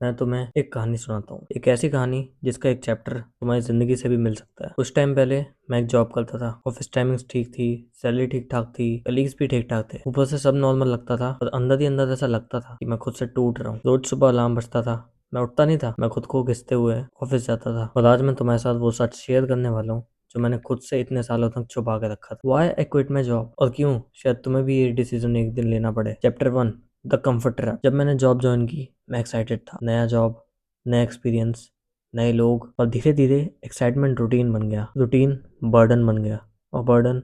मैं तुम्हें एक कहानी सुनाता हूँ। एक ऐसी कहानी जिसका एक चैप्टर तुम्हारी जिंदगी से भी मिल सकता है। कुछ टाइम पहले मैं एक जॉब करता था। ऑफिस टाइमिंग्स ठीक थी, सैलरी ठीक ठाक थी, कलीग्स भी ठीक ठाक थे। ऊपर से सब नॉर्मल लगता था, पर अंदर ही अंदर ऐसा लगता था कि मैं खुद से टूट रहा हूँ। रोज सुबह अलार्म बजता था, मैं उठता नहीं था, मैं खुद को घिसते हुए ऑफिस जाता था। और आज मैं तुम्हारे साथ वो सच शेयर करने वाला हूँ जो मैंने खुद से इतने सालों तक छुपा के रखा था। Why I quit my job, और क्यों शायद तुम्हें भी ये डिसीजन एक दिन लेना पड़े। Chapter 1, the comfort trap. जब मैंने जॉब ज्वाइन की, मैं एक्साइटेड था। नया जॉब, नया एक्सपीरियंस, नए लोग, और धीरे धीरे एक्साइटमेंट रूटीन बन गया, रूटीन बर्डन बन गया, और बर्डन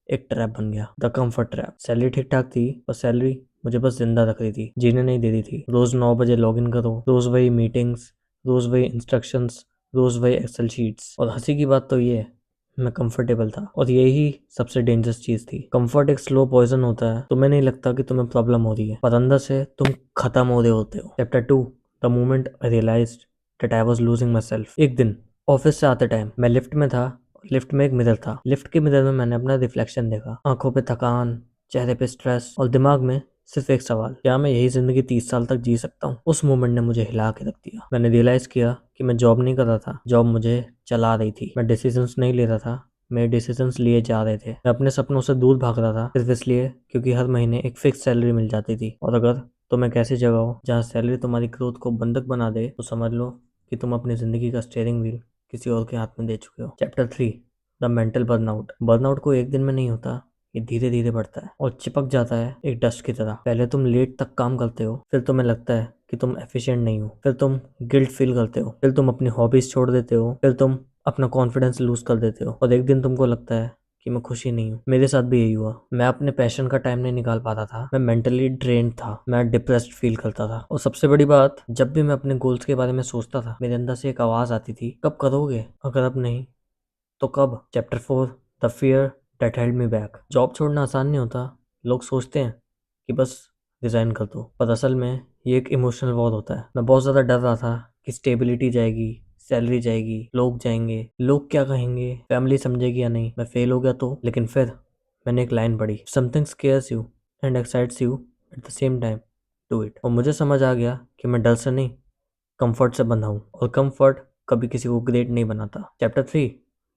एक ट्रैप बन गया, द कंफर्ट ट्रैप। सैलरी ठीक ठाक थी, और सैलरी मुझे बस जिंदा रख रही थी, जीने नहीं दे रही थी। रोज 9 बजे लॉग इन करो, रोज वही मीटिंग्स, रोज वही इंस्ट्रक्शंस, रोज वही एक्सेल शीट्स। और हंसी की बात तो ये है, मैं कंफर्टेबल था, और यही सबसे डेंजरस चीज थी। कंफर्ट एक स्लो पॉइजन होता है। तुम्हें नहीं लगता कि तुम्हें प्रॉब्लम हो रही है, पर अंदर से तुम खत्म हो रहे होते हो। Chapter 2, the moment I realized that I was losing myself. एक दिन ऑफिस से आते टाइम मैं लिफ्ट में था। लिफ्ट में एक मिरर था। लिफ्ट के मिरर में मैंने अपना रिफ्लेक्शन देखा। आंखों पे थकान, चेहरे पे स्ट्रेस, और दिमाग में सिर्फ एक सवाल, क्या मैं यही जिंदगी 30 साल तक जी सकता हूँ? उस मोमेंट ने मुझे हिला के रख दिया। मैंने रियलाइज किया कि मैं जॉब नहीं कर रहा था, जॉब मुझे चला रही थी। मैं डिसीजंस नहीं ले रहा था, मेरे डिसीजंस लिए जा रहे थे। मैं अपने सपनों से दूर भाग रहा था, सिर्फ इसलिए क्योंकि हर महीने एक फिक्स सैलरी मिल जाती थी। और अगर तुम एक ऐसी जगह हो जहाँ सैलरी तुम्हारी ग्रोथ को बंधक बना दे, तो समझ लो कि तुम अपनी जिंदगी का स्टीयरिंग व्हील किसी और के हाथ में दे चुके हो। Chapter 3, the mental burnout. Burnout को एक दिन में नहीं होता, ये धीरे धीरे बढ़ता है और चिपक जाता है एक डस्ट की तरह। पहले तुम लेट तक काम करते हो, फिर तुम्हें लगता है कि तुम एफिशिएंट नहीं हो, फिर तुम गिल्ट फील करते हो, फिर तुम अपनी हॉबीज छोड़ देते हो, फिर तुम अपना कॉन्फिडेंस लूज कर देते हो, और एक दिन तुमको लगता है कि मैं खुशी नहीं हूँ। मेरे साथ भी यही हुआ। मैं अपने पैशन का टाइम नहीं निकाल पाता था, मैं मेंटली ड्रेन्ड था, मैं डिप्रेस्ड फील करता था। और सबसे बड़ी बात, जब भी मैं अपने गोल्स के बारे में सोचता था, मेरे अंदर से एक आवाज आती थी, कब करोगे? अगर अब नहीं तो कब? Chapter 4, the fear that held me back. Job छोड़ना आसान नहीं होता। लोग सोचते हैं कि बस रिजाइन कर दो, पर असल में ये एक इमोशनल वॉर होता है। मैं बहुत ज़्यादा डर रहा था कि स्टेबिलिटी जाएगी, सैलरी जाएगी, लोग जाएंगे, लोग क्या कहेंगे, फैमिली समझेगी या नहीं, मैं फेल हो गया तो। लेकिन फिर मैंने एक लाइन पढ़ी, something scares you and excites you at the same time, do it. और मुझे समझ आ गया कि मैं डर से नहीं, कंफर्ट से बंधा हूँ, और कंफर्ट कभी किसी को ग्रेट नहीं बनाता। Chapter 3,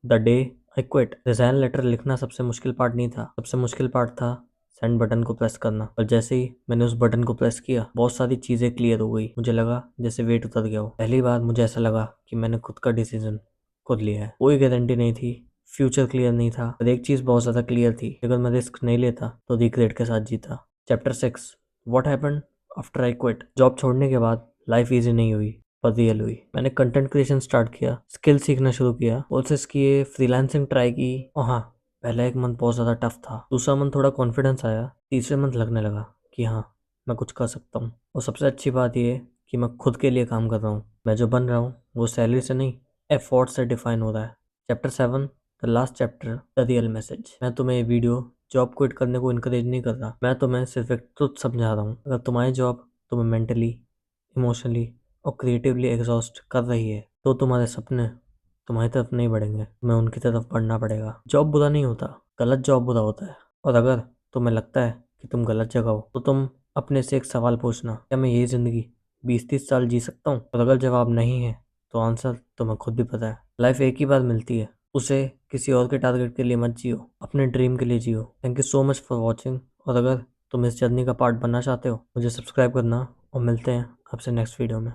the day I quit. Resign letter लिखना सबसे मुश्किल पार्ट नहीं था, सबसे मुश्किल पार्ट था सेंड बटन को प्रेस करना। और जैसे ही मैंने उस बटन को प्रेस किया, बहुत सारी चीजें क्लियर हो गई। मुझे लगा जैसे वेट उतर गया हो। पहली बार मुझे ऐसा लगा कि मैंने खुद का डिसीजन खुद लिया है। कोई गारंटी नहीं थी, फ्यूचर क्लियर नहीं था, पर एक चीज बहुत ज्यादा क्लियर थी, अगर मैं रिस्क नहीं लेता तो रिग्रेट के साथ जीता। Chapter 6, what happened after I quit. Job छोड़ने के बाद लाइफ इजी नहीं हुई, पर रियल हुई। मैंने कंटेंट क्रिएशन स्टार्ट किया, स्किल सीखना शुरू किया, कोर्सेस किए, फ्रीलांसिंग ट्राई की। और हाँ, पहला एक मंथ बहुत ज़्यादा टफ था, दूसरा मंथ थोड़ा कॉन्फिडेंस आया, तीसरे मंथ लगने लगा कि हाँ, मैं कुछ कर सकता हूँ। और सबसे अच्छी बात ये कि मैं खुद के लिए काम कर रहा हूँ। मैं जो बन रहा हूँ वो सैलरी से नहीं, एफर्ट से डिफाइन हो रहा है। Chapter 7, the last chapter, the real message. मैं तुम्हें ये वीडियो जॉब क्विट करने को इनकरेज नहीं कर रहा, मैं तुम्हें सिर्फ एक ट्रुथ समझा रहा हूँ। अगर तुम्हारी जॉब तुम्हें मेंटली, इमोशनली और क्रिएटिवली एग्जॉस्ट कर रही है, तो तुम्हारे सपने तुम्हारी तरफ नहीं बढ़ेंगे, तुम्हें उनकी तरफ बढ़ना पड़ेगा। जॉब बुरा नहीं होता, गलत जॉब बुरा होता है। और अगर तुम्हें लगता है कि तुम गलत जगह हो, तो तुम अपने से एक सवाल पूछना, क्या मैं यही जिंदगी 20-30 साल जी सकता हूँ? और अगर जवाब नहीं है, तो आंसर तुम्हें खुद भी पता है। लाइफ एक ही बार मिलती है, उसे किसी और के टारगेट के लिए मत जियो, अपने ड्रीम के लिए जियो। Thank you so much for watching. और अगर तुम इस जर्नी का पार्ट बनना चाहते हो, मुझे सब्सक्राइब करना, और मिलते हैं आपसे नेक्स्ट वीडियो में।